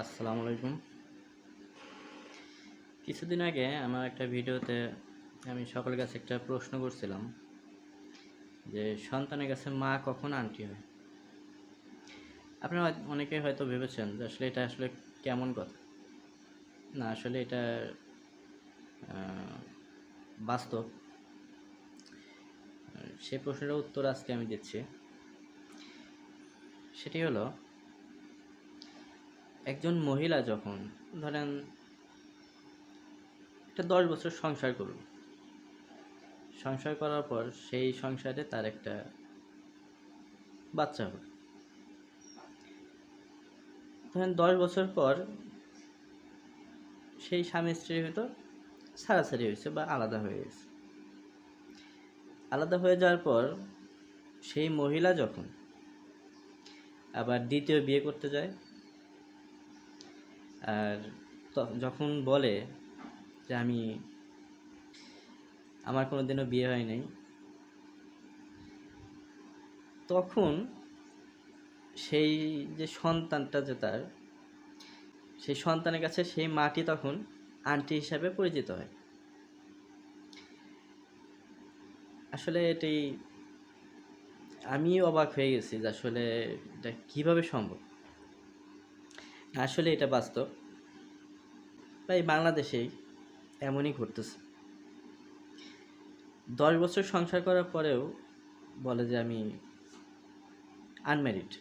আসসালামু আলাইকুম। কিছুদিন আগে আমার একটা ভিডিওতে আমি সকলের কাছে একটা প্রশ্ন করছিলাম যে সন্তানের কাছে মা কখন আন্টি হয়। আপনারা অনেকে হয়তো ভেবেছেন যে আসলে এটা আসলে কেমন কথা। না, আসলে এটা বাস্তব। সেই প্রশ্নের উত্তর আজকে আমি দিচ্ছি। সেটি হলো, একজন মহিলা যখন ধরেন একটা 10 বছর সংসার করল, সংসার করার পর সেই সংসারে তার একটা বাচ্চা হলো। ধরেন 10 বছর পর সেই স্বামী স্ত্রী হয়তো ছাড়াছাড়ি হয়েছে বা আলাদা হয়ে গেছে। আলাদা হয়ে যাওয়ার পর সেই মহিলা যখন আবার দ্বিতীয় বিয়ে করতে যায়, আর যখন বলে যে আমার কোনো দিনও বিয়ে হয় নাই, তখন সেই যে সন্তানটা যে তার, সেই সন্তানের কাছে সেই মাটি তখন আন্টি হিসাবে পরিচিত হয়। আসলে এটি আমি অবাক হয়ে গেছি যে আসলে এটা কীভাবে সম্ভব। আসলে এটা বাস্তব, তাই বাংলাদেশেই এমনই ঘটতেছে। 10 বছর সংসার করার পরেও বলে যে আমি আনম্যারিড,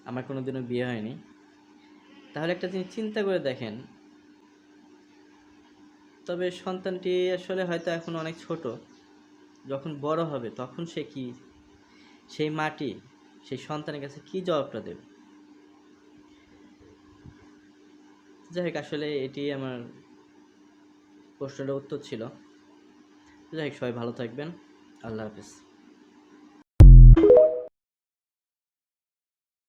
আমার কোনো দিনও বিয়ে হয়নি। তাহলে একটা জিনিস চিন্তা করে দেখেন, তবে সন্তানটি আসলে হয়তো এখন অনেক ছোট, যখন বড় হবে তখন সে কি সেই মাটি সেই সন্তানের কাছে কি জবাবটা দেবে। যাই হোক, আসলে এটি আমার প্রশ্নটার উত্তর ছিল। যাই হোক, সবাই ভালো থাকবেন। আল্লাহ হাফিজ।